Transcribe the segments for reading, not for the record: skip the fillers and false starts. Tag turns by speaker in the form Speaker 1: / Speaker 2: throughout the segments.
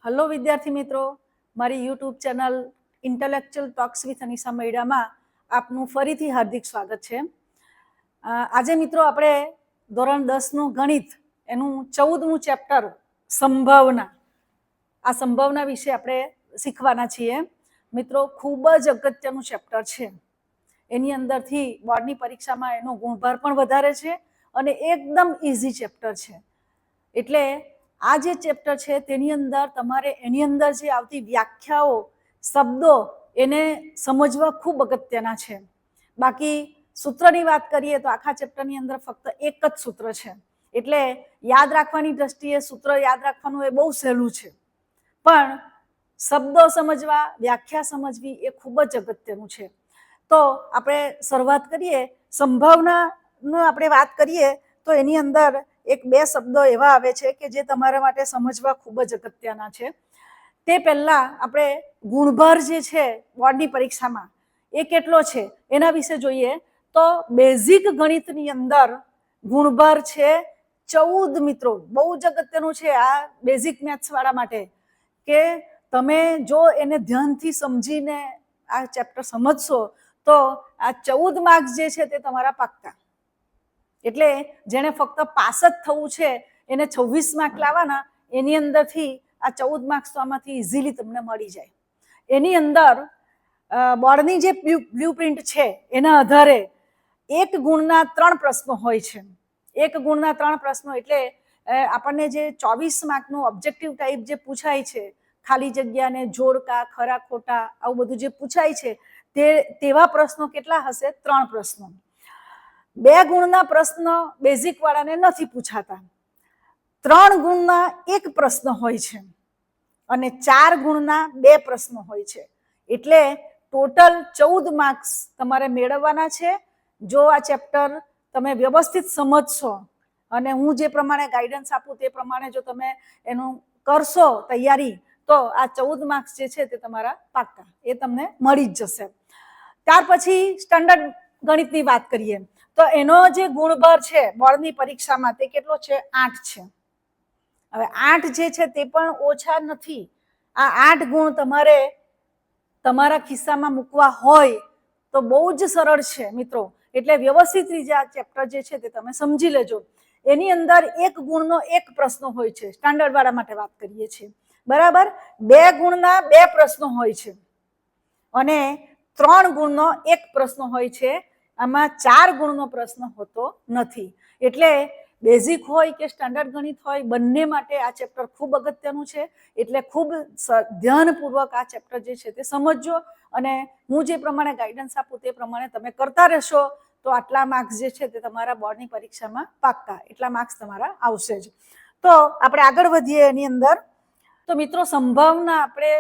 Speaker 1: Hello વિદ્યાર્થી મિત્રો, મારી YouTube channel intellectual talks with Anisha મૈડામાં આપનું ફરીથી હાર્દિક સ્વાગત છે. આજે મિત્રો આપણે ધોરણ 10નું ગણિત એનું 14મું ચેપ્ટર સંભાવના, આ સંભાવના વિશે આપણે શીખવાના છીએ. મિત્રો ખૂબ જ અગત્યનું ચેપ્ટર છે. એની અંદરથી બોર્ડની પરીક્ષામાં એનો ગુણભાર પણ વધારે છે અને એકદમ ઇઝી ચેપ્ટર છે. એટલે આ જે ચેપ્ટર છે તેની અંદર તમારે એની અંદર જે આવતી વ્યાખ્યાઓ, શબ્દો એને સમજવા ખૂબ અગત્યના છે. બાકી સૂત્રની વાત કરીએ તો આખા ચેપ્ટરની અંદર ફક્ત એક જ સૂત્ર છે, એટલે યાદ રાખવાની દ્રષ્ટિએ સૂત્ર યાદ રાખવાનું એ બહુ સહેલું છે, પણ શબ્દો સમજવા, વ્યાખ્યા સમજવી એ ખૂબ જ અગત્યનું છે. તો આપણે શરૂઆત કરીએ. સંભાવનાનો આપણે વાત કરીએ તો એની અંદર એક બે શબ્દો એવા આવે છે કે જે તમારા માટે સમજવા ખૂબ જ અગત્યના છે. તે પહેલા આપણે ગુણભાર જે છે બોર્ડની પરીક્ષામાં એ કેટલો છે એના વિશે જોઈએ. તો બેઝિક ગણિતની અંદર ગુણભાર છે 14. મિત્રો બહુ જ અગત્યનું છે આ બેઝિક મેથ્સ વાળા માટે, કે તમે જો એને ધ્યાનથી સમજીને આ ચેપ્ટર સમજશો તો આ 14 માર્ક્સ જે છે તે તમારા પાક્કા. એટલે જેને ફક્ત પાસ જ થવું છે એને 26 માર્ક લાવવાના, એની અંદરથી આ 14 માર્ક્સ તો આમાંથી ઇઝીલી તમને મળી જાય. એની અંદર બોર્ડની જે બ્લુ પ્રિન્ટ છે એના આધારે 1 ગુણના 3 પ્રશ્નો હોય છે. 1 ગુણના 3 પ્રશ્નો એટલે આપણને જે 24 માર્કનું ઓબ્જેક્ટિવ ટાઈપ જે પૂછાય છે, ખાલી જગ્યાને જોડકા, ખરા ખોટા આવું બધું જે પૂછાય છે તેવા પ્રશ્નો કેટલા હશે? 3 પ્રશ્નો. 2 ગુણના પ્રશ્ન બેઝિક વાળાને નથી પૂછાતા. 3 ગુણના 1 પ્રશ્ન હોય છે અને 4 ગુણના 2 પ્રશ્નો હોય છે. એટલે ટોટલ 14 માર્ક્સ તમારે મેળવવાના છે. જો આ ચેપ્ટર તમે વ્યવસ્થિત સમજશો અને હું જે પ્રમાણે ગાઈડન્સ આપું તે પ્રમાણે જો તમે એનું કરશો તૈયારી, તો આ 14 માર્ક્સ જે છે તે તમારા પાક્કા, એ તમને મળી જ જશે. ત્યાર પછી સ્ટાન્ડર્ડ ગણિતની વાત કરીએ તો એનો જે ગુણભાર છે બોર્ડની પરીક્ષામાં તે કેટલો છે? 8 છે. હવે 8 જે છે તે પણ ઓછા નથી. આ 8 ગુણ તમારે તમારા ખિસ્સામાં મૂકવા હોય તો બહુ જ સરળ છે મિત્રો. એટલે વ્યવસ્થિત રીતે આ ચેપ્ટર જે છે તે તમે સમજી લેજો. એની અંદર 1 ગુણનો 1 પ્રશ્ન હોય છે, સ્ટાન્ડર્ડ વાળા માટે વાત કરીએ છીએ, બરાબર. 2 ગુણના 2 પ્રશ્નો હોય છે અને 3 ગુણનો 1 પ્રશ્ન હોય છે. આમાં 4 ગુણનો પ્રશ્ન હોતો નથી. એટલે બેઝિક હોય કે સ્ટાન્ડર્ડ ગણિત હોય, બંને માટે આ ચેપ્ટર ખૂબ અગત્યનું છે. એટલે ખૂબ ધ્યાનપૂર્વક આ ચેપ્ટર જે છે તે સમજજો અને હું જે પ્રમાણે ગાઈડન્સ આપું તે પ્રમાણે તમે કરતા રહેશો તો આટલા માર્ક્સ જે છે તે તમારા બોર્ડની પરીક્ષામાં પાક્કા, એટલા માર્ક્સ તમારા આવશે જ. તો આપણે આગળ વધીએ એની અંદર. તો મિત્રો સંભાવના આપણે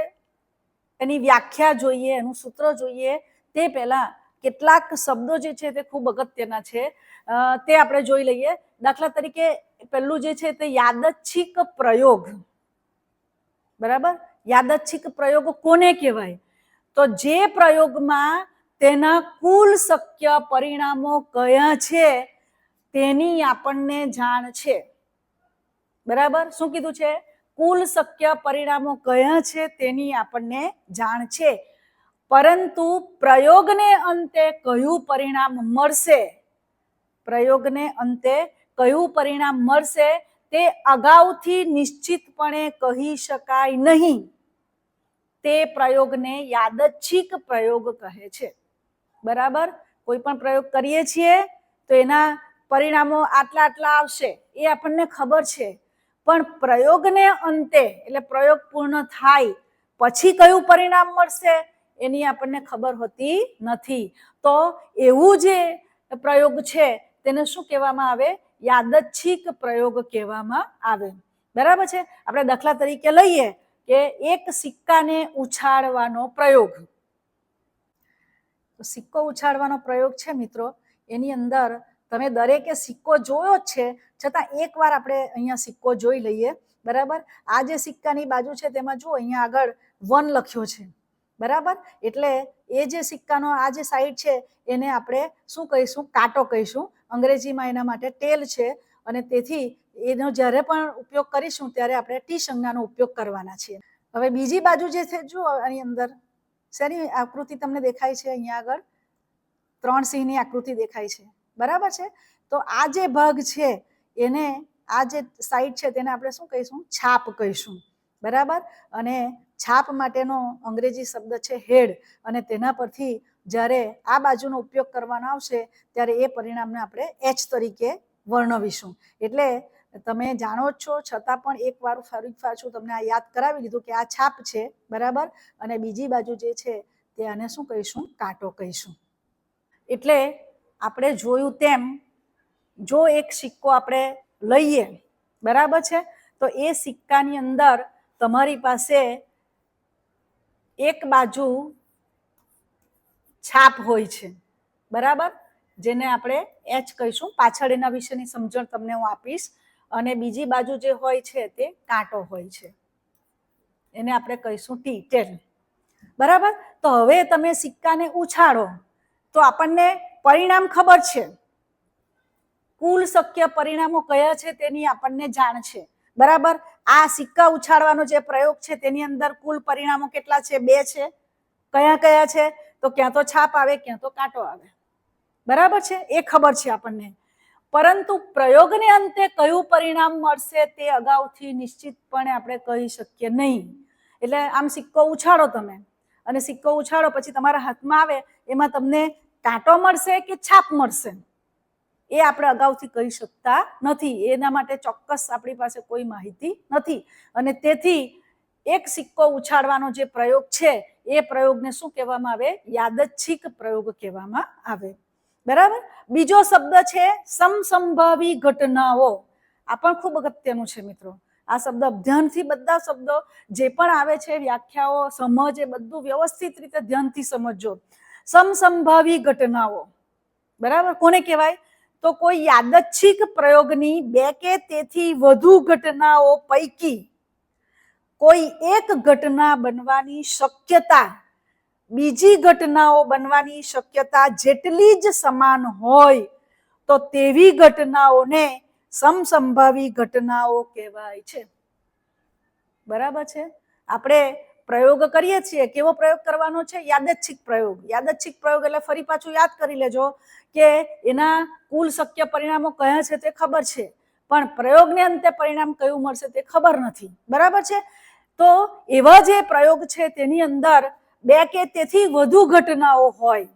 Speaker 1: એની વ્યાખ્યા જોઈએ, એનું સૂત્ર જોઈએ તે પહેલા કેટલાક શબ્દો જે છે તે ખૂબ અગત્યના છે, તે આપણે જોઈ લઈએ. દાખલા તરીકે પહેલું જે છે તે યાદચ્છિક પ્રયોગ, બરાબર. યાદચ્છિક પ્રયોગ કોને કહેવાય? તો જે પ્રયોગમાં તેના કુલ શક્ય પરિણામો કયા છે તેની આપણને જાણ છે, બરાબર. શું કીધું છે? કુલ શક્ય પરિણામો કયા છે તેની આપણને જાણ છે, પરંતુ પ્રયોગને અંતે કયું પરિણામ મળશે, પ્રયોગને અંતે કયું પરિણામ મળશે તે અગાઉથી નિશ્ચિતપણે કહી શકાય નહીં. તે પ્રયોગને યાદચ્છિક પ્રયોગ કહે છે, બરાબર. કોઈ પણ પ્રયોગ કરીએ છીએ તો એના પરિણામો આટલા આટલા આવશે એ આપણને ખબર છે, પણ પ્રયોગને અંતે એટલે પ્રયોગ પૂર્ણ થાય પછી કયું પરિણામ મળશે એની આપણને ખબર હોતી નથી. તો એવું જે પ્રયોગ છે તેને શું કહેવામાં આવે? યાદચ્છિક પ્રયોગ કહેવામાં આવે, બરાબર છે. આપણે દાખલા તરીકે લઈએ કે એક સિક્કાને ઉછાળવાનો પ્રયોગ. તો સિક્કો ઉછાળવાનો પ્રયોગ છે મિત્રો, એની અંદર તમે દરેકે સિક્કો જોયો જ છે, છતાં એકવાર આપણે અહીંયા સિક્કો જોઈ લઈએ, બરાબર. આ જે સિક્કાની બાજુ છે તેમાં જુઓ અહીંયા આગળ 1 લખ્યો છે, બરાબર. એટલે એ જે સિક્કાનો આ જે સાઈડ છે એને આપણે શું કહીશું? કાંટો કહીશું. અંગ્રેજીમાં એના માટે ટેલ છે અને તેથી એનો જ્યારે પણ ઉપયોગ કરીશું ત્યારે આપણે ટી સંજ્ઞાનો ઉપયોગ કરવાના છીએ. હવે બીજી બાજુ જે છે જુઓ, આની અંદર શેની આકૃતિ તમને દેખાય છે? અહીંયા આગળ 3 સિંહની આકૃતિ દેખાય છે, બરાબર છે. તો આ જે ભાગ છે એને, આ જે સાઈડ છે તેને આપણે શું કહીશું? છાપ કહીશું, બરાબર. અને છાપ માટેનો અંગ્રેજી શબ્દ છે હેડ, અને તેના પરથી જ્યારે આ બાજુનો ઉપયોગ કરવાનો આવશે ત્યારે એ પરિણામને આપણે એચ તરીકે વર્ણવીશું. એટલે તમે જાણો જ છો, છતાં પણ એક વાર ફરી પાછું તમને આ યાદ કરાવી દીધું કે આ છાપ છે, બરાબર. અને બીજી બાજુ જે છે તે આને શું કહીશું? કાંટો કહીશું. એટલે આપણે જોયું તેમ, જો એક સિક્કો આપણે લઈએ, બરાબર છે, તો એ સિક્કાની અંદર તમારી પાસે એક બાજુ છાપ હોય છે, બરાબર, જેને આપણે એચ કહીશું. પાછળ એના વિશેની સમજણ તમને હું આપીશ. અને બીજી બાજુ જે હોય છે તે કાંટો હોય છે, એને આપણે કહીશું ટી, ટેલ, બરાબર. તો હવે તમે સિક્કાને ઉછાળો તો આપણને પરિણામ ખબર છે, કુલ શક્ય પરિણામો કયા છે તેની આપણને જાણ છે, બરાબર. આ સિક્કા ઉછાળવાનો જે પ્રયોગ છે તેની અંદર કુલ પરિણામો કેટલા છે? 2 છે. કયા કયા છે? તો ક્યાં તો છાપ આવે, ક્યાં તો કાંટો આવે, બરાબર છે, એ ખબર છે આપણને. પરંતુ પ્રયોગને અંતે કયું પરિણામ મળશે તે અગાઉથી નિશ્ચિતપણે આપણે કહી શકીએ નહીં. એટલે આમ સિક્કો ઉછાળો તમે, અને સિક્કો ઉછાળો પછી તમારા હાથમાં આવે, એમાં તમને કાંટો મળશે કે છાપ મળશે એ આપણે અગાઉથી કહી શકતા નથી. એના માટે ચોક્કસ આપણી પાસે કોઈ માહિતી નથી. અને તેથી એક સિક્કો ઉછાળવાનો જે પ્રયોગ છે એ પ્રયોગને શું કહેવામાં આવે? યાદચ્છિક પ્રયોગ કહેવામાં આવે, બરાબર. બીજો શબ્દ છે સમસંભાવી ઘટનાઓ. આ પણ ખૂબ અગત્યનું છે મિત્રો. આ શબ્દ ધ્યાનથી, બધા શબ્દો જે પણ આવે છે, વ્યાખ્યાઓ, સમજ, એ બધું વ્યવસ્થિત રીતે ધ્યાનથી સમજજો. સમસંભાવી ઘટનાઓ, બરાબર, કોને કહેવાય? તો કોઈ યાદચ્છિક પ્રયોગની 2 કે તેથી વધુ ઘટનાઓ પૈકી કોઈ એક ઘટના બનવાની શક્યતા બીજી ઘટનાઓ બનવાની શક્યતા જેટલી જ સમાન હોય તો તેવી ઘટનાઓને સમસંભાવી ઘટનાઓ કહેવાય છે, બરાબર છે. આપણે પ્રયોગ કરીએ છીએ, કેવો પ્રયોગ કરવાનો છે? યાદચ્છિક પ્રયોગ. યાદચ્છિક પ્રયોગ એટલે ફરી પાછું યાદ કરી લેજો કે એના કુલ શક્ય પરિણામો કયા છે તે ખબર છે, પણ પ્રયોગને અંતે પરિણામ કયું મળશે તે ખબર નથી, બરાબર છે. તો એવા જે પ્રયોગ છે તેની અંદર 2 કે તેથી વધુ ઘટનાઓ હોય.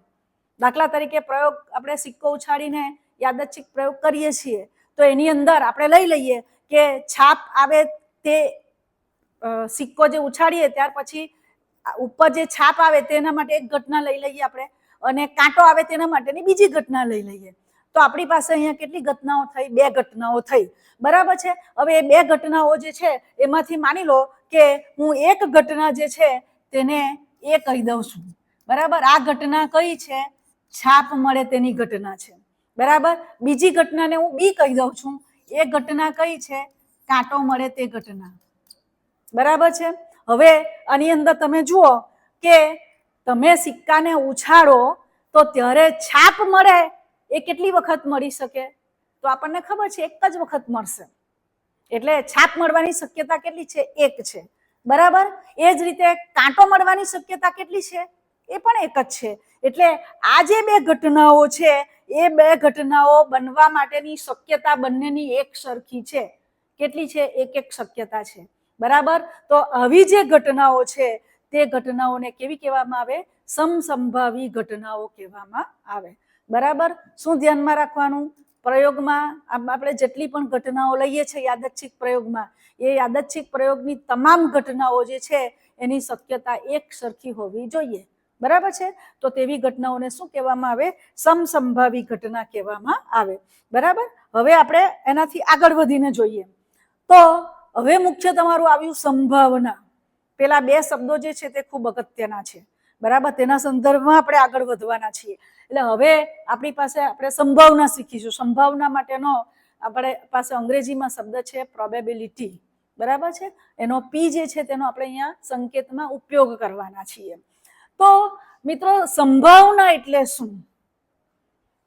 Speaker 1: દાખલા તરીકે પ્રયોગ, આપણે સિક્કો ઉછાળીને યાદચ્છિક પ્રયોગ કરીએ છીએ, તો એની અંદર આપણે લઈ લઈએ કે છાપ આવે, તે સિક્કો જે ઉછાળીએ ત્યાર પછી ઉપર જે છાપ આવે તેના માટે એક ઘટના લઈ લઈએ આપણે, અને કાંટો આવે તેના માટેની બીજી ઘટના લઈ લઈએ. તો આપણી પાસે અહીંયા કેટલી ઘટનાઓ થઈ? 2 ઘટનાઓ થઈ, બરાબર છે. હવે એ 2 ઘટનાઓ જે છે એમાંથી માની લો કે હું એક ઘટના જે છે તેને એ કહી દઉં છું, બરાબર. આ ઘટના કઈ છે? છાપ મળે તેની ઘટના છે, બરાબર. બીજી ઘટનાને હું બી કહી દઉં છું. એ ઘટના કઈ છે? કાંટો મળે તે ઘટના, બરાબર છે. હવે આની અંદર તમે જુઓ કે તમે સિક્કાને ઉછાળો તો ત્યારે છાપ મળે એ કેટલી વખત મળી શકે? તો આપણને ખબર છે, એક જ વખત મળશે. એટલે છાપ મળવાની શક્યતા કેટલી છે? 1 છે, બરાબર. એ જ રીતે કાંટો મળવાની શક્યતા કેટલી છે? એ પણ 1 જ છે. એટલે આ જે 2 ઘટનાઓ છે એ 2 ઘટનાઓ બનવા માટેની શક્યતા બંનેની એક સરખી છે. કેટલી છે? 1 શક્યતા છે, બરાબર. તો આવી જે ઘટનાઓ છે તે ઘટનાઓને કેવી કહેવામાં આવે? સમસંભાવી ઘટનાઓ કહેવામાં આવે, બરાબર. શું ધ્યાનમાં રાખવાનું? પ્રયોગમાં આપણે જેટલી પણ ઘટનાઓ લઈએ છીએ યાદચ્છિક પ્રયોગમાં, એ યાદચ્છિક પ્રયોગની તમામ ઘટનાઓ જે છે એની શક્યતા એક સરખી હોવી જોઈએ, બરાબર છે. તો તેવી ઘટનાઓને શું કહેવામાં આવે? સમસંભાવી ઘટના કહેવામાં આવે, બરાબર. હવે આપણે એનાથી આગળ વધીને જોઈએ તો હવે મુખ્ય તમારું આવ્યું સંભાવના. પેલા 2 શબ્દો જે છે તે ખૂબ અગત્યના છે, બરાબર. તેના સંદર્ભમાં આપણે આગળ વધવાના છીએ. એટલે હવે આપણી પાસે આપણે સંભાવના શીખીશું. સંભાવના માટેનો આપણે પાસે અંગ્રેજીમાં શબ્દ છે પ્રોબેબિલિટી, બરાબર છે. એનો પી જે છે તેનો આપણે અહીંયા સંકેતમાં ઉપયોગ કરવાના છીએ. તો મિત્રો, સંભાવના એટલે શું?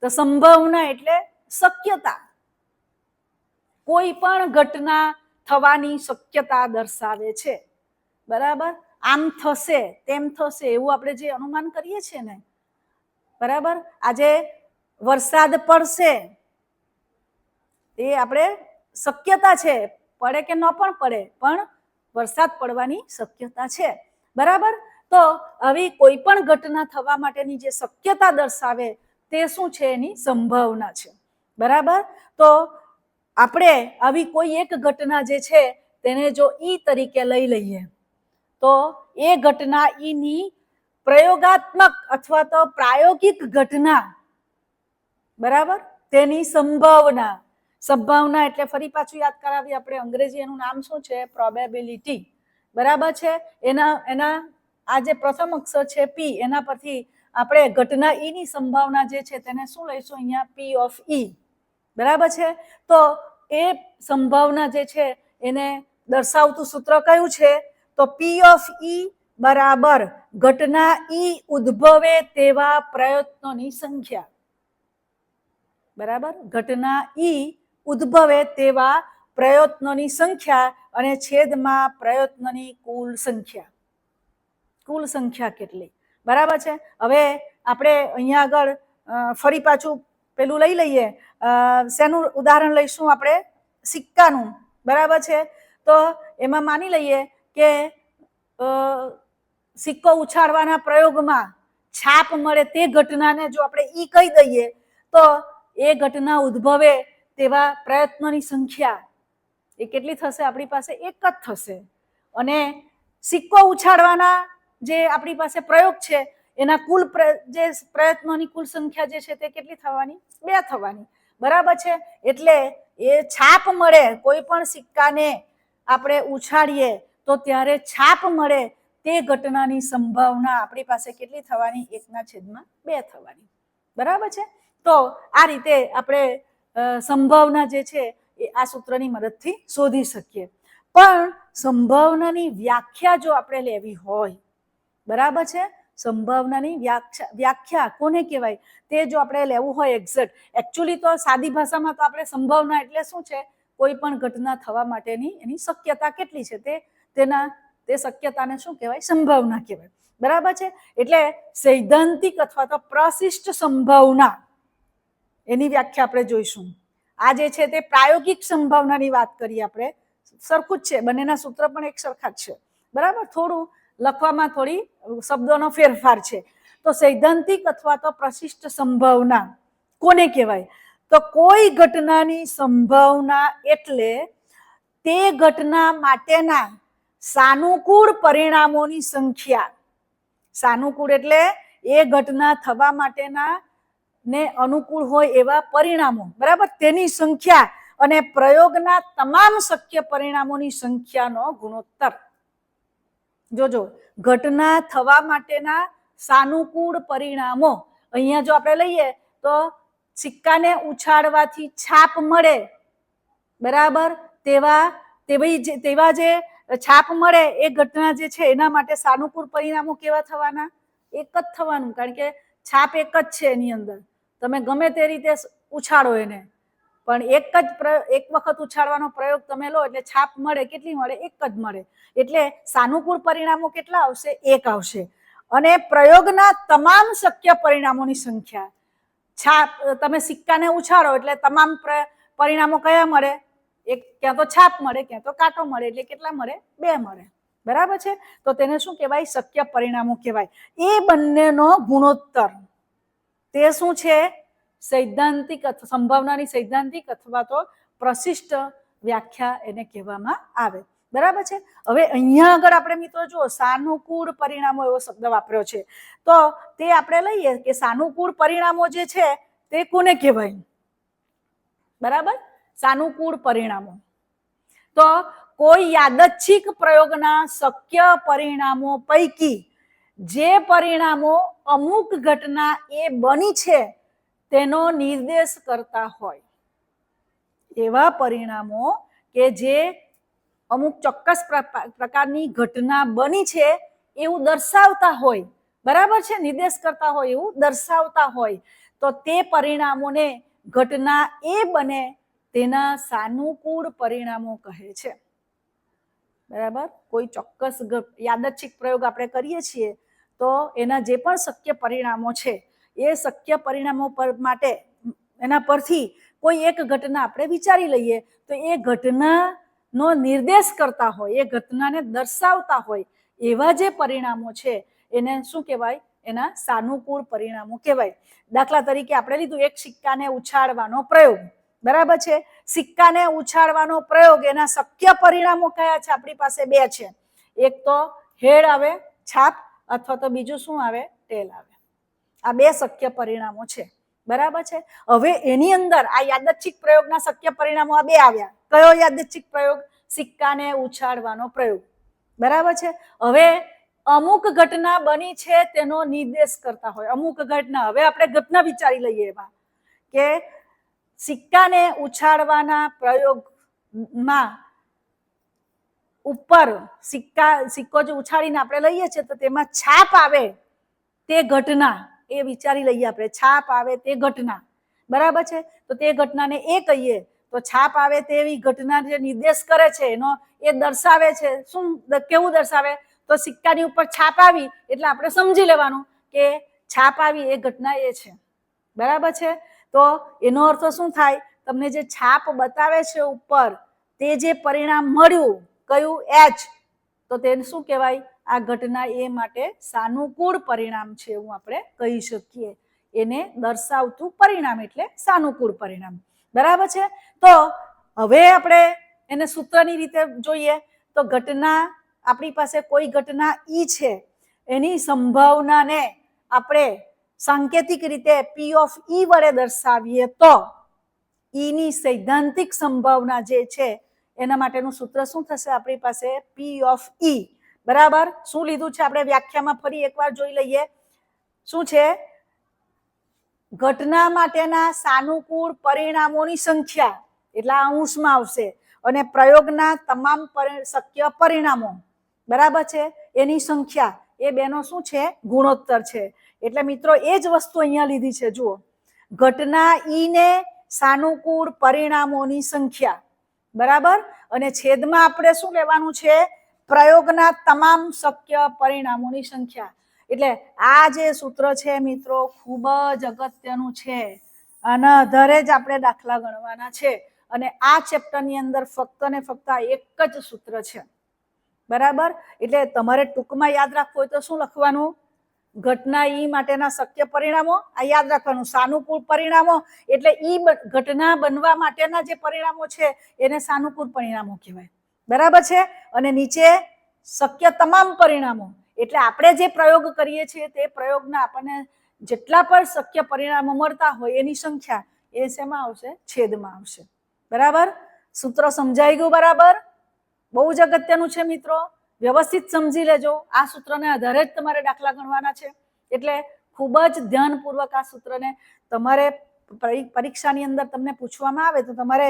Speaker 1: તો સંભાવના એટલે શક્યતા, કોઈ પણ ઘટના થવાની શક્યતા દર્શાવે છે, બરાબર, આમ થશે તેમ થશે એવું આપણે જે અનુમાન કરીએ છીએ ને, બરાબર, આજે વરસાદ પડશે એ આપણે શક્યતા છે, પડે કે ન પણ પડે પણ વરસાદ પડવાની શક્યતા છે, બરાબર. તો આવી કોઈ પણ ઘટના થવા માટેની જે શક્યતા દર્શાવે તે શું છે, એની સંભાવના છે, બરાબર. તો આપણે આવી કોઈ એક ઘટના જે છે તેને જો ઈ તરીકે લઈ લઈએ તો એ ઘટના ઈની પ્રયોગાત્મક અથવા તો પ્રાયોગિક ઘટના, બરાબર, તેની સંભાવના, સંભાવના એટલે ફરી પાછું યાદ કરાવી આપણે, અંગ્રેજી એનું નામ શું છે, પ્રોબેબિલિટી, બરાબર છે. એના આ જે પ્રથમ અક્ષર છે પી, એના પરથી આપણે ઘટના ઈ ની સંભાવના જે છે તેને શું લઈશું અહીંયા, પી ઓફ ઈ, બરાબર છે. તો એ સંભાવના જે છે એને દર્શાવતું સૂત્ર કયું છે, તો પી ઓફ ઈ બરાબર ઘટના ઈ ઉદ્ભવે તેવા પ્રયત્નોની સંખ્યા, બરાબર, ઘટના ઈ ઉદ્ભવે તેવા પ્રયત્નોની સંખ્યા અને છેદમાં પ્રયત્નની કુલ સંખ્યા, કુલ સંખ્યા કેટલી, બરાબર છે. હવે આપણે અહીંયા આગળ ફરી પાછું પેલું લઈ લઈએ, શેનું ઉદાહરણ લઈશું આપણે, સિક્કાનું, બરાબર છે. તો એમાં માની લઈએ કે સિક્કો ઉછાળવાના પ્રયોગમાં છાપ મળે તે ઘટનાને જો આપણે ઈ કહી દઈએ તો એ ઘટના ઉદ્ભવે તેવા પ્રયત્નોની સંખ્યા એ કેટલી થશે, આપણી પાસે એક જ થશે. અને સિક્કો ઉછાળવાના જે આપણી પાસે પ્રયોગ છે એના કુલ જે પ્રયત્નોની કુલ સંખ્યા જે છે તે કેટલી થવાની, 2 થવાની, બરાબર છે. એટલે એ છાપ મળે, કોઈ પણ સિક્કાને આપણે ઉછાળીએ તો ત્યારે છાપ મળે તે ઘટનાની સંભાવના આપણી પાસે કેટલી થવાની, 1/2 થવાની, બરાબર છે. તો આ રીતે આપણે સંભાવના જે છે એ આ સૂત્રની મદદથી શોધી શકીએ. પણ સંભાવનાની વ્યાખ્યા જો આપણે લેવી હોય, બરાબર છે, સંભાવનાની વ્યાખ્યા કોને કહેવાય તે જો આપણે લેવું હોય એક્ઝેક્ટ, એકચ્યુઅલી તો સાદી ભાષામાં તો આપણે સંભાવના એટલે શું છે, કોઈ પણ ઘટના થવા માટેની એની શક્યતા કેટલી છે તે શક્યતાને શું કહેવાય, સંભાવના કહેવાય, બરાબર છે. એટલે સૈદ્ધાંતિક અથવા તો પ્રશિષ્ટ સંભાવના એની વ્યાખ્યા આપણે જોઈશું. આ જે છે તે પ્રાયોગિક સંભાવનાની વાત કરીએ આપણે, સરખું જ છે, બંનેના સૂત્ર પણ એક સરખા જ છે, બરાબર, થોડું લખવામાં થોડી શબ્દોનો ફેરફાર છે. તો સૈદ્ધાંતિક અથવા તો પ્રશિષ્ટ સંભાવના કોને કહેવાય, તો કોઈ ઘટનાની સંભાવના એટલે તે ઘટના માટેના સાનુકૂળ પરિણામોની સંખ્યા, સાનુકૂળ એટલે એ ઘટના થવા માટેના ને અનુકૂળ હોય એવા પરિણામો, બરાબર, તેની સંખ્યા અને પ્રયોગના તમામ શક્ય પરિણામોની સંખ્યાનો ગુણોત્તર. જોજો, ઘટના થવા માટેના સાનુકૂળ પરિણામો, અહીંયા જો આપણે લઈએ તો સિક્કાને ઉછાળવાથી છાપ મળે, બરાબર, તેવા જે છાપ મળે એ ઘટના જે છે એના માટે સાનુકૂળ પરિણામો કેવા થવાના, એક જ થવાનું, કારણ કે છાપ એક જ છે એની અંદર, તમે ગમે તે રીતે ઉછાળો એને, પણ એક વખત ઉછાળવાનો પ્રયોગ તમે લો એટલે છાપ મળે, કેટલી મળે, એક જ મળે. એટલે સાનુકૂળ પરિણામો કેટલા આવશે, 1 આવશે. અને પ્રયોગના તમામ શક્ય પરિણામોની સંખ્યા, છાપ તમે સિક્કાને ઉછાળો એટલે તમામ પરિણામો કયા મળે, એક ક્યાં તો છાપ મળે, ક્યાં તો કાંટો મળે, એટલે કેટલા મળે, 2 મળે, બરાબર છે. તો તેને શું કહેવાય, શક્ય પરિણામો કહેવાય. એ બંનેનો ગુણોત્તર તે શું છે, સૈદ્ધાંતિક સંભાવનાની સૈદ્ધાંતિક અથવા તો પ્રશિષ્ટ વ્યાખ્યા એને કહેવામાં આવે, બરાબર છે. હવે અહીંયા આગળ આપણે મિત્રો જો સાનુકૂળ પરિણામો એવો શબ્દ વાપર્યો છે, તો તે આપણે લઈએ કે સાનુકૂળ પરિણામો જે છે તે કોને કહેવાય, બરાબર, સાનુકૂળ પરિણામો. તો કોઈ યાદચ્છિક પ્રયોગના શક્ય પરિણામો પૈકી જે પરિણામો અમુક ઘટના એ બની છે તેનો નિર્દેશ કરતા હોય, એવા પરિણામો કે જે અમુક ચોક્કસ પ્રકારની ઘટના બની છે એવું દર્શાવતા હોય, બરાબર છે, નિર્દેશ કરતા હોય એવું દર્શાવતા હોય, તો તે પરિણામોને ઘટના એ બને તેના સાનુકૂળ પરિણામો કહે છે, બરાબર. કોઈ ચોક્કસ યાદચ્છિક પ્રયોગ આપણે કરીએ છીએ તો એના જે પણ શક્ય પરિણામો છે એ શક્ય પરિણામો માટે એના પરથી કોઈ એક ઘટના આપણે વિચારી લઈએ તો એ ઘટનાનો નિર્દેશ કરતા હોય, એ ઘટનાને દર્શાવતા હોય એવા જે પરિણામો છે એને શું કહેવાય? એના સાનુકૂળ પરિણામો કહેવાય. દાખલા તરીકે આપણે લીધું એક સિક્કાને ઉછાળવાનો પ્રયોગ, બરાબર છે. સિક્કાને ઉછાળવાનો પ્રયોગ, એના શક્ય પરિણામો કયા છે? આપણી પાસે બે છે. એક તો હેડ આવે, છાપ, અથવા તો બીજું શું આવે? ટેલ આવે. આ બે શક્ય પરિણામો છે, બરાબર છે. હવે એની અંદર આ યાદચ્છિક પ્રયોગના શક્ય પરિણામો આ બે આવ્યા. કયો યાદચ્છિક પ્રયોગ? સિક્કાને ઉછાળવાનો પ્રયોગ, બરાબર છે. હવે અમુક ઘટના બની છે તેનો નિર્દેશ કરતા હોય અમુક ઘટના. હવે આપણે ઘટના વિચારી લઈએ એમાં કે સિક્કાને ઉછાળવાના પ્રયોગમાં ઉપર સિક્કો જે ઉછાળીને આપણે લઈએ છીએ તો તેમાં છાપ આવે તે ઘટના, એ વિચારી લઈએ આપણે. છાપ આવે તે ઘટના, બરાબર છે. તો તે ઘટનાને એ કહીએ તો છાપ આવે તેવી ઘટના જે નિર્દેશ કરે છે એનો એ દર્શાવે છે. શું કેવું દર્શાવે? તો સિક્કાની ઉપર છાપ આવી એટલે આપણે સમજી લેવાનું કે છાપ આવી એ ઘટના એ છે, બરાબર છે. તો એનો અર્થ શું થાય? તમને જે છાપ બતાવે છે ઉપર તે જે પરિણામ મળ્યું કયું? એચ, તો તેને શું કહેવાય? આ ઘટના એ માટે સાનુકૂળ પરિણામ છે એવું આપણે કહી શકીએ. એને દર્શાવતું પરિણામ એટલે સાનુકૂળ પરિણામ, બરાબર છે. તો હવે આપણે એને સૂત્રની રીતે જોઈએ તો ઘટના, આપણી પાસે કોઈ ઘટના ઈ છે એની સંભાવનાને આપણે સાંકેતિક રીતે P of E વડે દર્શાવીએ તો ઈની સૈદ્ધાંતિક સંભાવના જે છે એના માટેનું સૂત્ર શું થશે? આપણી પાસે P of E, બરાબર. શું લીધું છે આપણે વ્યાખ્યામાં? ફરી એકવાર જોઈ લઈએ. શું છે? ઘટના માટેના સાનુકૂળ પરિણામોની સંખ્યા, એટલે અંશમાં આવશે, અને પ્રયોગના તમામ શક્ય પરિણામો, બરાબર છે, એની સંખ્યા, એ બેનો શું છે? ગુણોત્તર છે. એટલે મિત્રો એ જ વસ્તુ અહીંયા લીધી છે. જુઓ, ઘટના ઈ ને સાનુકૂળ પરિણામોની સંખ્યા, બરાબર, અને છેદમાં આપણે શું લેવાનું છે? પ્રયોગના તમામ શક્ય પરિણામોની સંખ્યા. એટલે આ જે સૂત્ર છે મિત્રો ખૂબ જ અગત્યનું છે. આના આધારે જ આપણે દાખલા ગણવાના છે. અને આ ચેપ્ટરની અંદર ફક્ત ને ફક્ત એક જ સૂત્ર છે, બરાબર. એટલે તમારે ટૂંકમાં યાદ રાખવું હોય તો શું લખવાનું? ઘટના ઈ માટેના શક્ય પરિણામો, આ યાદ રાખવાનું. સાનુકૂળ પરિણામો એટલે ઈ ઘટના બનવા માટેના જે પરિણામો છે એને સાનુકૂળ પરિણામો કહેવાય, બરાબર છે. અને નીચે શક્ય તમામ પરિણામો એટલે આપણે જે પ્રયોગ કરીએ છીએ તે પ્રયોગના આપણને જેટલા પણ શક્ય પરિણામો મળતા હોય એની સંખ્યા, એ શેમાં આવશે? છેદમાં આવશે, બરાબર. સૂત્ર સમજાઈ ગયું? બરાબર. બહુ જ અગત્યનું છે મિત્રો, વ્યવસ્થિત સમજી લેજો. આ સૂત્રને આધારે જ તમારે દાખલા ગણવાના છે. એટલે ખૂબ જ ધ્યાનપૂર્વક આ સૂત્રને તમારે પરીક્ષાની અંદર તમને પૂછવામાં આવે તો તમારે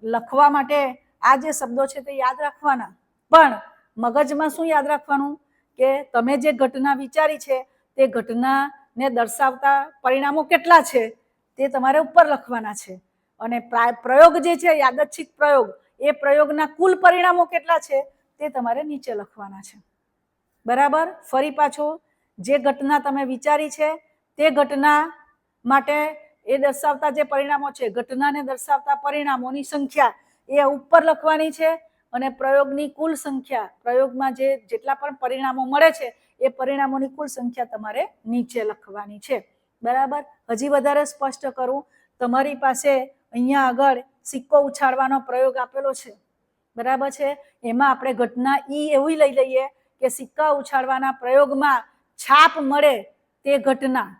Speaker 1: લખવા માટે આ જે શબ્દો છે તે યાદ રાખવાના. પણ મગજમાં શું યાદ રાખવાનું? કે તમે જે ઘટના વિચારી છે તે ઘટનાને દર્શાવતા પરિણામો કેટલા છે તે તમારે ઉપર લખવાના છે. અને પ્રયોગ જે છે, યાદચ્છિક પ્રયોગ, એ પ્રયોગના કુલ પરિણામો કેટલા છે તે તમારે નીચે લખવાના છે, બરાબર. ફરી પાછું, જે ઘટના તમે વિચારી છે તે ઘટના માટે એ દર્શાવતા જે પરિણામો છે, ઘટનાને દર્શાવતા પરિણામોની સંખ્યા એ ઉપર લખવાની છે. અને પ્રયોગની કુલ સંખ્યા, પ્રયોગમાં જેટલા પણ પરિણામો મળે છે એ પરિણામોની કુલ સંખ્યા તમારે નીચે લખવાની છે, બરાબર. હજી વધારે સ્પષ્ટ કરું, તમારી પાસે અહીંયા આગળ સિક્કો ઉછાળવાનો પ્રયોગ આપેલો છે, બરાબર છે. એમાં આપણે ઘટના ઈ એવી લઈ લઈએ કે સિક્કા ઉછાળવાના પ્રયોગમાં છાપ મળે તે ઘટના.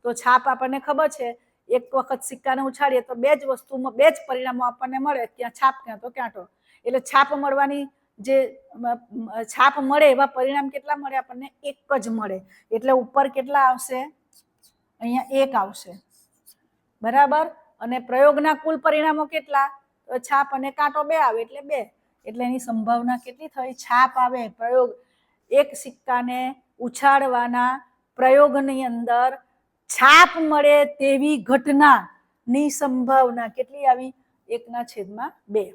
Speaker 1: તો છાપ આપણને ખબર છે, એક વખત સિક્કાને ઉછાળીએ તો બે જ વસ્તુમાં બે જ પરિણામો આપણને મળે, ક્યાં છાપ ક્યાં તો ક્યાંટો. એટલે છાપ મળવાની જે છાપ મળે એવા પરિણામ કેટલા મળે આપણને? એક જ મળે. એટલે ઉપર કેટલા આવશે? અહીંયા 1 આવશે, બરાબર. અને પ્રયોગના કુલ પરિણામો કેટલા? તો છાપ અને કાંટો 2 આવે એટલે 2. એટલે એની સંભાવના કેટલી થઈ? છાપ આવે. પ્રયોગ, એક સિક્કાને ઉછાળવાના પ્રયોગની અંદર છાપ મળે તેવી ઘટનાની સંભાવના કેટલી આવી? 1/2,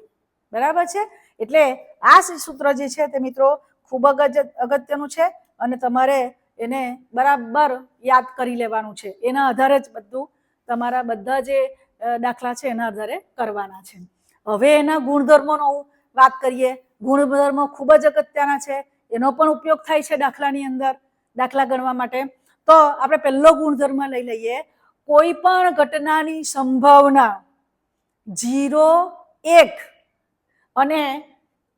Speaker 1: બરાબર છે. એટલે આ સૂત્ર જે છે તે મિત્રો ખૂબ જ અગત્યનું છે અને તમારે એને બરાબર યાદ કરી લેવાનું છે. એના આધારે જ બધું તમારા બધા જે દાખલા છે એના આધારે કરવાના છે. હવે એના ગુણધર્મોનો વાત કરીએ. ગુણધર્મો ખૂબ જ અગત્યના છે, એનો પણ ઉપયોગ થાય છે દાખલાની અંદર, દાખલા ગણવા માટે. તો આપણે પહેલો ગુણધર્મ લઈ લઈએ. કોઈ પણ ઘટનાની સંભાવના 0, 1 અને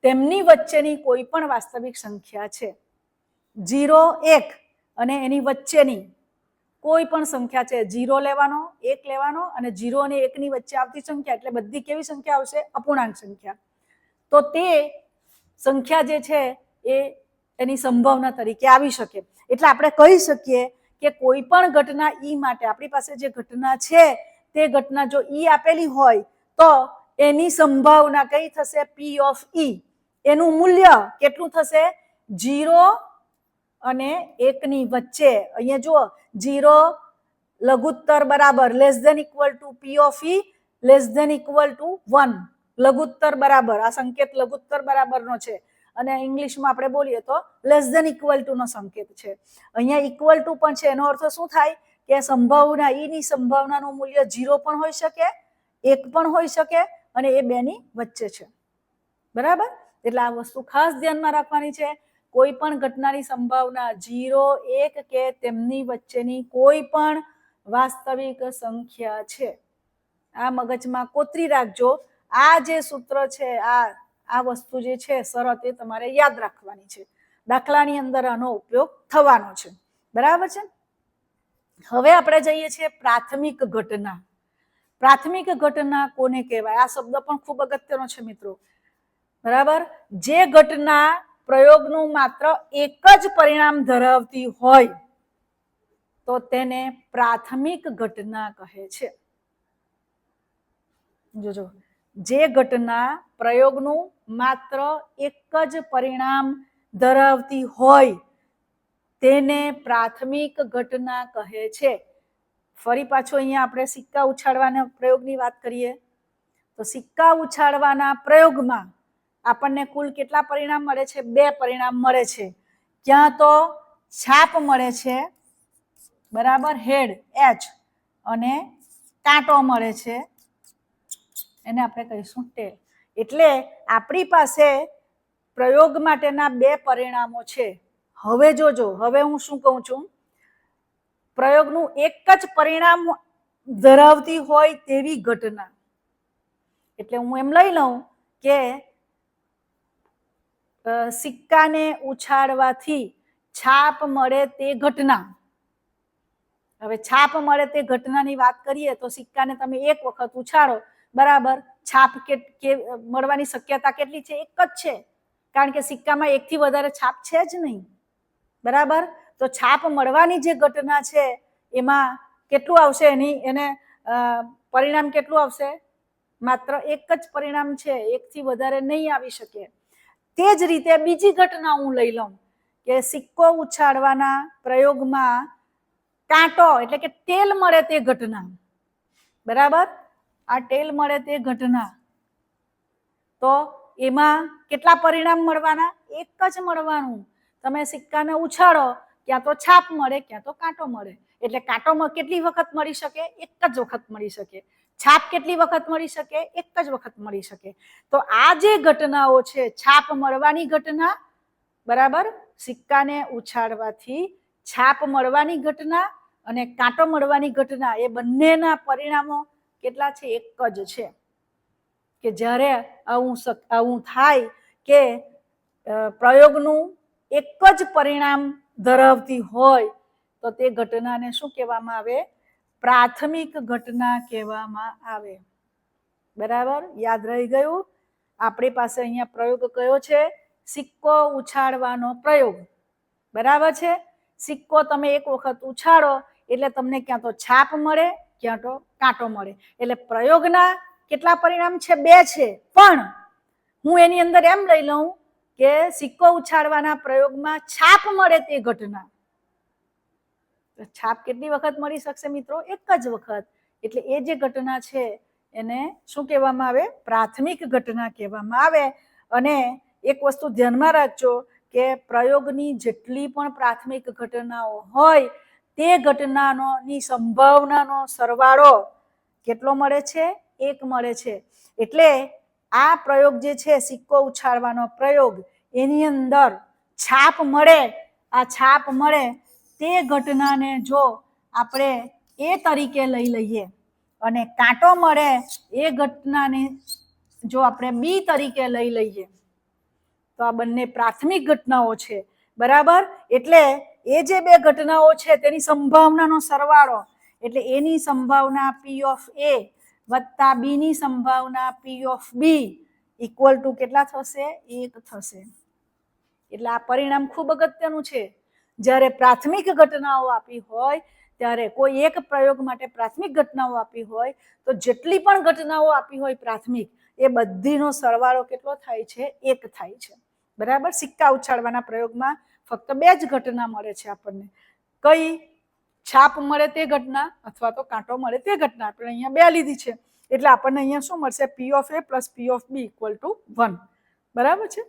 Speaker 1: તેમની વચ્ચેની કોઈ પણ વાસ્તવિક સંખ્યા છે. 0, 1 અને એની વચ્ચેની કોઈ પણ સંખ્યા છે. 0 લેવાનો, 1 લેવાનો અને 0 અને 1 ની વચ્ચે આવતી સંખ્યા એટલે બધી કેવી સંખ્યા આવશે? અપૂર્ણાંક સંખ્યા. તો તે સંખ્યા જે છે એ એની સંભાવના તરીકે આવી શકે. એટલે આપણે કહી શકીએ કે કોઈ પણ ઘટના ઈ માટે આપણી પાસે જે ઘટના છે તે ઘટના જો ઈ આપેલી હોય તો એની સંભાવના કઈ થશે? P of E. એનું મૂલ્ય કેટલું થશે? 0 અને 1 ની વચ્ચે. અહીંયા જુઓ 0 લઘુત્તર બરાબર less than equal to P of E less than equal to 1. લઘુત્તર બરાબર, આ સંકેત લઘુત્તર બરાબરનો છે અને ઇંગ્લિશમાં આપણે બોલીએ તો લેસ ધેન ઇક્વલ ટુ નો સંકેત છે. અહીંયા ઇક્વલ ટુ પણ છે. એનો અર્થ શું થાય કે સંભાવના ઈ ની સંભાવનાનું મૂલ્ય 0 પણ હોઈ શકે, 1 પણ હોઈ શકે અને એ બેની વચ્ચે છે. બરાબર? એટલે આ વસ્તુ ખાસ ધ્યાનમાં રાખવાની છે. કોઈ પણ ઘટનાની સંભાવના 0, 1 કે તેમની વચ્ચેની કોઈ પણ વાસ્તવિક સંખ્યા છે. આ મગજમાં કોતરી રાખજો. આ જે સૂત્ર છે, આ વસ્તુ જે છે શરત એ તમારે યાદ રાખવાની છે. દાખલાની અંદર આનો ઉપયોગ થવાનો છે. બરાબર છે? હવે આપણે જઈએ છીએ પ્રાથમિક ઘટના. પ્રાથમિક ઘટના કોને કહેવાય? આ શબ્દ પણ ખૂબ અગત્યનો છે મિત્રો. બરાબર? જે ઘટના પ્રયોગનું માત્ર એક જ પરિણામ ધરાવતી હોય તો તેને પ્રાથમિક ઘટના કહે છે. જોજો, જે ઘટના પ્રયોગનું માત્ર એક જ પરિણામ ધરાવતી હોય તેને પ્રાથમિક ઘટના કહે છે. ફરી પાછો અહીંયા આપણે સિક્કા ઉછાળવાના પ્રયોગની વાત કરીએ તો સિક્કા ઉછાળવાના પ્રયોગમાં આપણને કુલ કેટલા પરિણામ મળે છે? 2 પરિણામ મળે છે. ક્યાં તો છાપ મળે છે, બરાબર, હેડ H, અને કાંટો મળે છે, એને આપણે કહીશું ટેલ. એટલે આપણી પાસે પ્રયોગ માટેના 2 પરિણામો છે. હવે જોજો, હવે હું શું કહું છું, પ્રયોગનું એક જ પરિણામ ધરાવતી હોય તેવી ઘટના. એટલે હું એમ લઈ લઉં કે સિક્કાને ઉછાળવાથી છાપ મળે તે ઘટના. હવે છાપ મળે તે ઘટનાની વાત કરીએ તો સિક્કાને તમે એક વખત ઉછાળો, બરાબર, છાપ મળવાની શક્યતા કેટલી છે? એક જ છે, કારણ કે સિક્કામાં એકથી વધારે છાપ છે જ નહીં. બરાબર? તો છાપ મળવાની જે ઘટના છે એમાં કેટલું આવશે? એને પરિણામ કેટલું આવશે? માત્ર એક જ પરિણામ છે, એકથી વધારે નહીં આવી શકે. તે જ રીતે બીજી ઘટના હું લઈ લઉં કે સિક્કો ઉછાળવાના પ્રયોગમાં કાંટો એટલે કે ટેલ મળે તે ઘટના. બરાબર? આ ટેલ મળે તે ઘટના, તો એમાં કેટલા પરિણામ મળવાના? એક જ મળવાનું. તમે સિક્કાને ઉછાળો, ક્યાં તો છાપ મળે, ક્યાં તો કાંટો મળે. એટલે કાંટો કેટલી વખત મળી શકે? એક જ વખત મળી શકે. છાપ કેટલી વખત મળી શકે? એક જ વખત મળી શકે. તો આ જે ઘટનાઓ છે, છાપ મળવાની ઘટના, બરાબર, સિક્કાને ઉછાળવાથી છાપ મળવાની ઘટના અને કાંટો મળવાની ઘટના, એ બંનેના પરિણામો કેટલા છે? એક જ છે. કે જ્યારે આવું થાય કે પ્રયોગનું એક જ પરિણામ ધરાવતી હોય તો તે ઘટનાને શું કહેવામાં આવે? પ્રાથમિક ઘટના કહેવામાં આવે. બરાબર? યાદ રહી ગયું? આપણી પાસે અહીંયા પ્રયોગ કયો છે? સિક્કો ઉછાળવાનો પ્રયોગ. બરાબર છે? સિક્કો તમે એક વખત ઉછાળો એટલે તમને ક્યાં તો છાપ મળે, ક્યાં તો કાંટો મળે. એટલે પ્રયોગના કેટલા પરિણામ છે? 2 છે. પણ હું એની અંદર એમ લઈ લઉં કે સિક્કો ઉછાળવાના પ્રયોગમાં છાપ મળે તે ઘટના. છાપ કેટલી વખત મળી શકશે મિત્રો? એક જ વખત. એટલે એ જે ઘટના છે એને શું કહેવામાં આવે? પ્રાથમિક ઘટના કહેવામાં આવે. અને એક વસ્તુ ધ્યાનમાં રાખજો કે પ્રયોગની જેટલી પણ પ્રાથમિક ઘટનાઓ હોય તે ઘટનાની સંભાવનાનો સરવાળો કેટલો મળે છે? 1 મળે છે. એટલે આ પ્રયોગ જે છે સિક્કો ઉછાળવાનો પ્રયોગ, એની અંદર છાપ મળે, આ છાપ મળે તે ઘટનાને જો આપણે એ તરીકે લઈ લઈએ અને કાંટો મળે એ ઘટનાને જો આપણે બી તરીકે લઈ લઈએ તો આ બંને પ્રાથમિક ઘટનાઓ છે, બરાબર? એટલે એ જે બે ઘટનાઓ છે તેની સંભાવનાનો સરવાળો, એટલે એની સંભાવના પી ઓફ એ વત્તા બી ની સંભાવના P of B equal to કેટલા થશે? 1 થશે. એટલે આ પરિણામ ખૂબ અગત્યનું છે. જ્યારે પ્રાથમિક ઘટનાઓ આપી હોય ત્યારે કોઈ એક પ્રયોગ માટે પ્રાથમિક ઘટનાઓ આપી હોય તો જેટલી પણ ઘટનાઓ આપી હોય પ્રાથમિક, એ બધીનો સરવાળો કેટલો થાય છે? 1 થાય છે, બરાબર? સિક્કા ઉછાળવાના પ્રયોગમાં ફક્ત 2 જ ઘટના મળે છે આપણને. કઈ? છાપ મળે તે ઘટના અથવા તો કાંટો મળે તે ઘટના. આપણે અહીંયા 2 લીધી છે એટલે આપણને અહીંયા શું મળશે? P of A plus P of B equal to 1, બરાબર છે?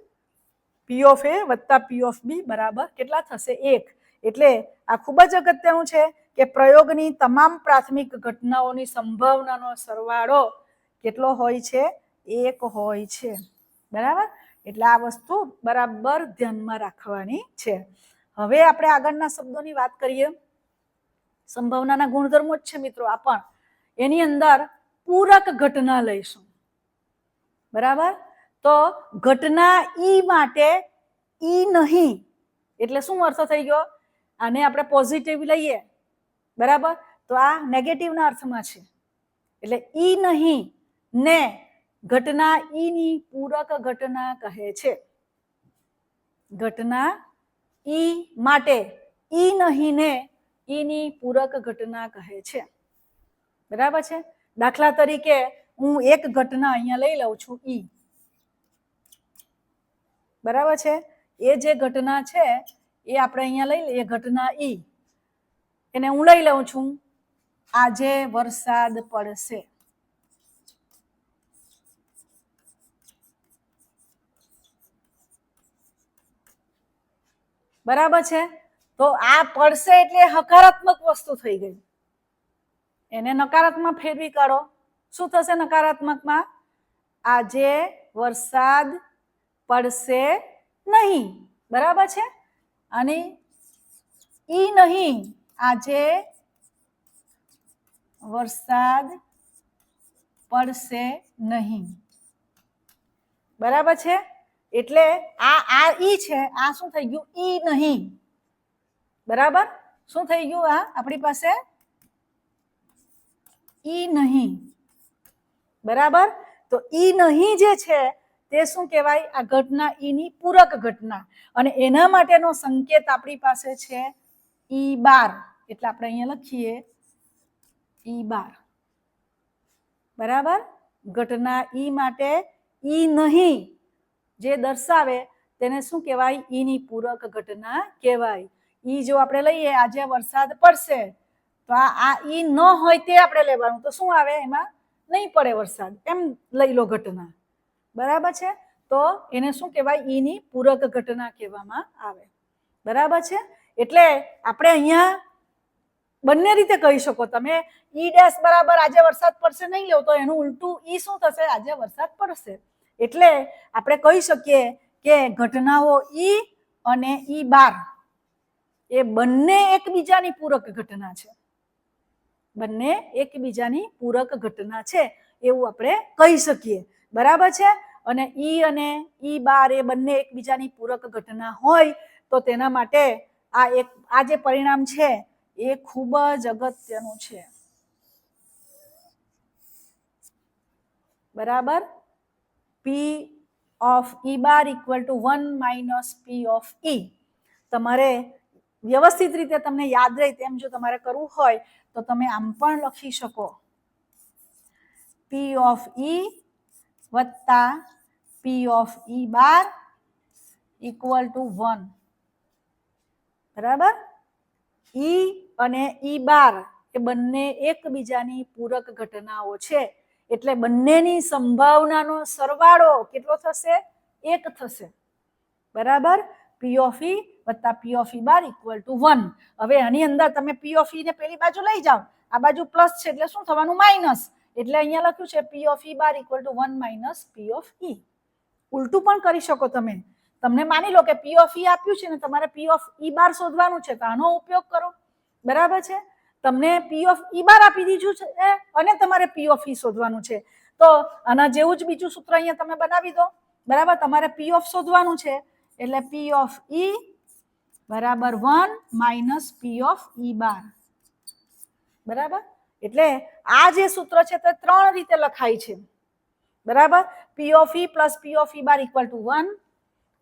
Speaker 1: પી ઓફ એ વત્તા પી ઓફ બી બરાબર કેટલા થશે? 1. એટલે આ ખૂબ જ અગત્યનું છે કે પ્રયોગની તમામ પ્રાથમિક ઘટનાઓની સંભાવનાનો સરવાળો કેટલો હોય છે? 1 હોય છે, બરાબર? એટલે આ વસ્તુ બરાબર ધ્યાનમાં રાખવાની છે. હવે આપણે આગળના શબ્દોની વાત કરીએ. સંભાવનાના ગુણધર્મો જ છે મિત્રો આ પણ. એની અંદર પૂરક ઘટના લઈશું, બરાબર? તો ઘટના ઈ માટે ઈ નહીં એટલે શું અર્થ થઈ ગયો? આને આપણે પોઝિટિવ લઈએ, બરાબર? તો આ નેગેટિવના અર્થમાં છે. એટલે ઈ નહીં ને ઘટના ઈની પૂરક ઘટના કહે છે. ઘટના ઈ માટે ઈ નહીં ને ઈની પૂરક ઘટના કહે છે, બરાબર છે? દાખલા તરીકે હું એક ઘટના અહીંયા લઈ લઉં છું ઈ, બરાબર છે? એ જે ઘટના છે એ આપણે અહીંયા લઈ લઈએ ઘટના ઈ, એને હું લઈ લઉં છું આજે વરસાદ પડશે, બરાબર છે? તો આ પડશે એટલે હકારાત્મક વસ્તુ થઈ ગઈ, એને નકારાત્મક ફેરવી કાઢો. શું થશે નકારાત્મકમાં? આજે વરસાદ પડશે નહીં, બરાબર છે? અને ઈ નહીં આજે વરસાદ પડશે નહીં, બરાબર છે? એટલે આ ઈ છે, આ શું થઈ ગયું? ઈ નહીં, બરાબર? શું થઈ ગયું? આ આપણી પાસે ઈ નહીં, બરાબર? તો ઈ નહીં જે છે તે શું કહેવાય? આ ઘટના ઈની પૂરક ઘટના, અને એના માટેનો સંકેત આપણી પાસે છે ઈ બાર. એટલે આપણે અહીંયા લખીએ ઈ બાર, બરાબર? ઘટના ઈ માટે ઈ નહીં જે દર્શાવે તેને શું કહેવાય? ઈની પૂરક ઘટના કહેવાય. ઈ જો આપણે લઈએ આજે વરસાદ પડશે, તો આ ઈ ન હોય તે આપણે લેવાનું, તો શું આવે? એમાં નહીં પડે વરસાદ, એમ લઈ લો ઘટના, બરાબર છે? તો એને શું કહેવાય? ઈની પૂરક ઘટના કહેવામાં આવે, બરાબર છે? એટલે આપણે અહીંયા બંને રીતે કહી શકો તમે. ઈ ડેશ બરાબર આજે વરસાદ પડશે નહીં લો તો એનું ઉલટું ઈ શું થશે? આજે વરસાદ પડશે. એટલે આપણે કહી શકીએ કે ઘટનાઓ ઈ અને ઈ બાર એ બંને એકબીજાની પૂરક ઘટના છે, બંને એકબીજાની પૂરક ઘટના છે એવું આપણે કહી શકીએ, બરાબર છે? અને ઈ બાર એ બંને એકબીજાની પૂરક ઘટના હોય તો તેના માટે આ જે પરિણામ છે એ ખૂબ જ અગત્યનું છે, બરાબર? P of E bar equal to 1 minus P of E. તમારે વ્યવસ્થિત રીતે તમને યાદ રહે તેમ જો તમારે કરવું હોય તો તમે આમ પણ લખી શકો, પી ઓફ ઈ વત્તા પી of E bar equal to 1, બરાબર? ઈ અને ઈ બાર એ બંને એકબીજાની પૂરક ઘટનાઓ છે, એટલે બંનેની સંભાવનાનો સરવાળો કેટલો થશે? 1 થશે. બરાબર. પી ઓફ ઈ વત્તા પી of E bar equal to 1. હવે આની અંદર તમે પી ઓફ ઈ ને પેલી બાજુ લઈ જાઓ, આ બાજુ પ્લસ છે એટલે શું થવાનું? માઇનસ. એટલે અહીંયા લખ્યું છે P of E bar equal to 1 minus P of E. ઉલટું પણ કરી શકો તમે. તમને માની લો કે પી ઓફ ઈ આપ્યું છે ને તમારે પી ઓફ ઈ બાર શોધવાનું છે, તો આનો ઉપયોગ કરો. બરાબર છે. તમને પી ઓફ ઈ બાર આપી દીધું છે અને તમારે પી ઓફ ઈ શોધવાનું છે, તો આના જેવું જ બીજું સૂત્ર અહીંયા તમે બનાવી દો. બરાબર. તમારે પી ઓફ શોધવાનું છે એટલે પી ઓફ ઈ બરાબર 1 minus P of E bar. બરાબર. એટલે આ જે સૂત્ર છે તે 3 રીતે લખાય છે. બરાબર. P of E plus P of E bar equal to 1,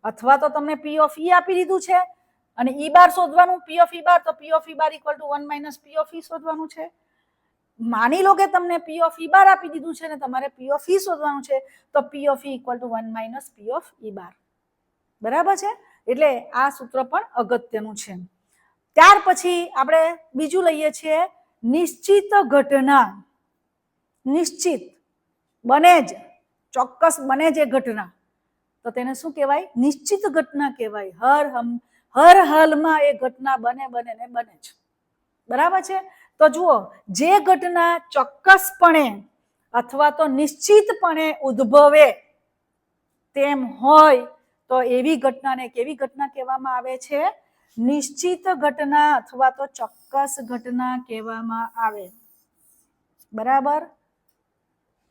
Speaker 1: અથવા તો તમને પી ઓફ ઈ આપી દીધું છે અને ઈ બાર શોધવાનું, પી ઓફ ઈ બાર, તો P of E bar equal to 1 minus P of E શોધવાનું છે. માની લો કે તમને પી ઓફ ઈ બાર આપી દીધું છે ને તમારે પી ઓફ ઈ શોધવાનું છે, તો P of E equal to 1 minus P of E bar. બરાબર છે. એટલે આ સૂત્ર પણ અગત્યનું છે. ત્યાર પછી આપણે બીજું લઈએ છીએ નિશ્ચિત ઘટના. નિશ્ચિત બને જ, ચોક્કસ બને જ એ ઘટના, તો તેને શું કહેવાય? નિશ્ચિત ઘટના કહેવાય. હર હાલમાં એ ઘટના બને ને બને જ. બરાબર છે. તો જુઓ, જે ઘટના ચોક્કસપણે અથવા તો નિશ્ચિતપણે ઉદ્ભવે તેમ હોય તો એવી ઘટનાને કેવી ઘટના કહેવામાં આવે છે? નિશ્ચિત ઘટના અથવા તો ચોક્કસ ઘટના કહેવામાં આવે. બરાબર.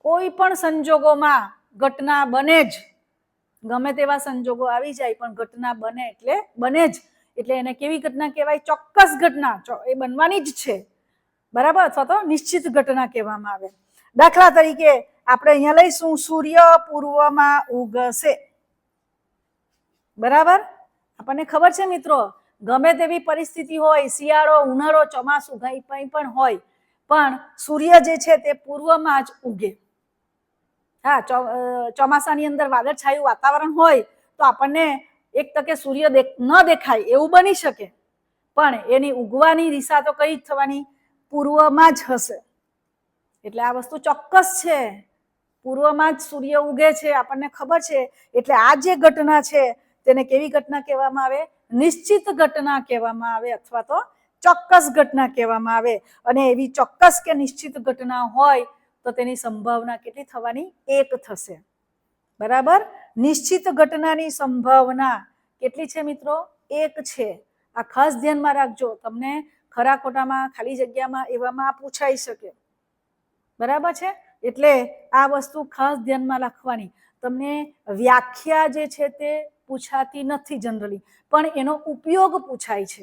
Speaker 1: કોઈ પણ સંજોગોમાં ઘટના બને જ, ગમે તેવા સંજોગો આવી જાય પણ ઘટના બને એટલે બને જ. એટલે એને કેવી ઘટના કહેવાય? ચોક્કસ ઘટના, એ બનવાની જ છે. બરાબર. અથવા તો નિશ્ચિત ઘટના કહેવામાં આવે. દાખલા તરીકે આપણે અહીંયા લઈશું સૂર્ય પૂર્વમાં ઉગશે. બરાબર. આપણને ખબર છે મિત્રો, ગમે તેવી પરિસ્થિતિ હોય, શિયાળો, ઉનાળો, ચોમાસું, કંઈ પણ હોય, પણ સૂર્ય જે છે તે પૂર્વમાં જ ઉગે. હા, ચોમાસાની અંદર વાદળછાયું વાતાવરણ હોય તો આપણને એક તકે સૂર્ય ન દેખાય એવું બની શકે, પણ એની ઉગવાની દિશા તો કઈ થવાની? પૂર્વમાં જ હશે. એટલે આ વસ્તુ ચોક્કસ છે. પૂર્વમાં જ સૂર્ય ઉગે છે, આપણને ખબર છે. એટલે આ જે ઘટના છે તેને કેવી ઘટના કહેવામાં આવે? નિશ્ચિત ઘટના કહેવામાં આવે અથવા તો ચોક્કસ ઘટના કહેવામાં આવે. અને એવી ચોક્કસ કે નિશ્ચિત ઘટના હોય તો તેની સંભાવના કેટલી થવાની? 1 થશે. બરાબર. નિશ્ચિત ઘટનાની સંભાવના કેટલી છે મિત્રો? 1 છે. આ ખાસ ધ્યાનમાં રાખજો. તમને ખરા ખોટામાં, ખાલી જગ્યામાં એવામાં પૂછાઈ શકે. બરાબર છે. એટલે આ વસ્તુ ખાસ ધ્યાનમાં રાખવાની. તમને વ્યાખ્યા જે છે તે પૂછાતી નથી જનરલી, પણ એનો ઉપયોગ પૂછાય છે.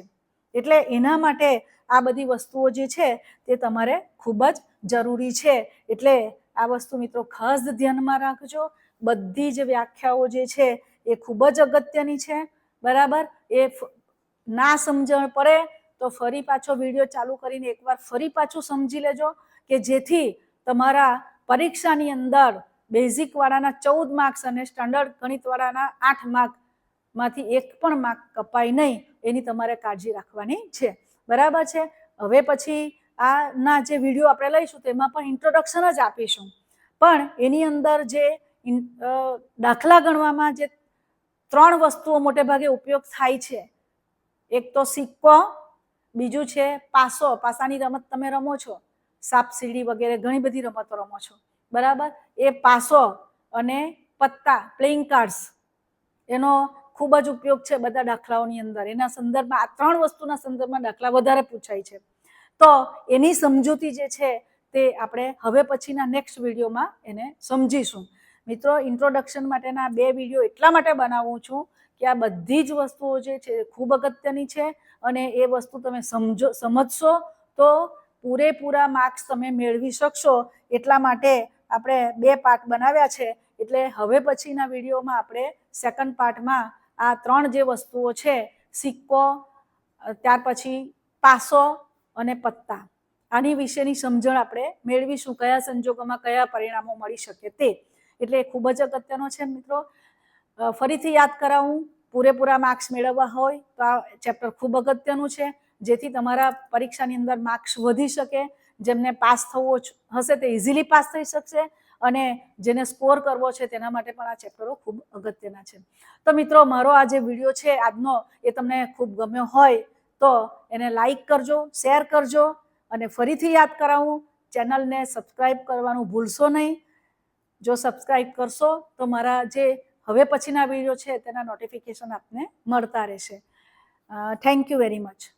Speaker 1: એટલે એના માટે આ બધી વસ્તુઓ જે છે તે તમારે ખૂબ જ જરૂરી છે. એટલે આ વસ્તુ મિત્રો ખાસ ધ્યાનમાં રાખજો. બધી જ વ્યાખ્યાઓ જે છે એ ખૂબ જ અગત્યની છે. બરાબર. એ ના સમજણ પડે તો ફરી પાછો વિડીયો ચાલુ કરીને એકવાર ફરી પાછું સમજી લેજો, કે જેથી તમારા પરીક્ષાની અંદર બેઝિક વાળાના 14 માર્ક્સ અને સ્ટાન્ડર્ડ ગણિત વાળાના 8 માર્કમાંથી એક પણ માર્ક કપાય નહીં, એની તમારે કાળજી રાખવાની છે. બરાબર છે. હવે પછી આના જે વિડીયો આપણે લઈશું તેમાં પણ ઇન્ટ્રોડક્શન જ આપીશું, પણ એની અંદર જે દાખલા ગણવામાં જે 3 વસ્તુઓ મોટે ભાગે ઉપયોગ થાય છે, એક તો સિક્કો, બીજું છે પાસો. પાસાની રમત તમે રમો છો, સાપ સીડી વગેરે ઘણી બધી રમતો રમો છો. બરાબર. એ પાસો અને પત્તા, પ્લેઇંગ કાર્ડ્સ, એનો ખૂબ જ ઉપયોગ છે બધા દાખલાઓની અંદર. એના સંદર્ભમાં આ 3 વસ્તુના સંદર્ભમાં દાખલા વધારે પૂછાય છે. તો એની સમજૂતી જે છે તે આપણે હવે પછીના નેક્સ્ટ વિડીયોમાં એને સમજીશું. મિત્રો, ઇન્ટ્રોડક્શન માટેના 2 વિડીયો એટલા માટે બનાવું છું કે આ બધી જ વસ્તુઓ જે છે ખૂબ અગત્યની છે, અને એ વસ્તુ તમે સમજશો તો પૂરેપૂરા માર્ક્સ તમે મેળવી શકશો. એટલા માટે આપણે 2 પાર્ટ બનાવ્યા છે. એટલે હવે પછીના વિડીયોમાં આપણે સેકન્ડ પાર્ટમાં આ 3 જે વસ્તુઓ છે, સિક્કો, ત્યાર પછી પાસો અને પત્તા, આની વિશેની સમજણ આપણે મેળવીશું, કયા સંજોગોમાં કયા પરિણામો મળી શકે તે. એટલે ખૂબ જ અગત્યનો છે મિત્રો. ફરીથી યાદ કરાવું, પૂરેપૂરા માર્ક્સ મેળવવા હોય તો આ ચેપ્ટર ખૂબ અગત્યનું છે, જેથી તમારા પરીક્ષાની અંદર માર્ક્સ વધી શકે. જેમને પાસ થવું હશે તે ઇઝીલી પાસ થઈ શકશે, અને જેને સ્કોર કરવો છે તેના માટે પણ આ ચેપ્ટરો ખૂબ અગત્યના છે. તો મિત્રો, મારો આ જે વિડીયો છે આજનો એ તમને ખૂબ ગમ્યો હોય તો એને લાઈક કરજો, શેર કરજો અને ફરીથી યાદ કરાવું, ચેનલને સબસ્ક્રાઈબ કરવાનું ભૂલશો નહીં. જો સબસ્ક્રાઈબ કરશો તો મારા જે હવે પછીના વિડીયો છે તેના નોટિફિકેશન આપને મળતા રહેશે. Thank you very much.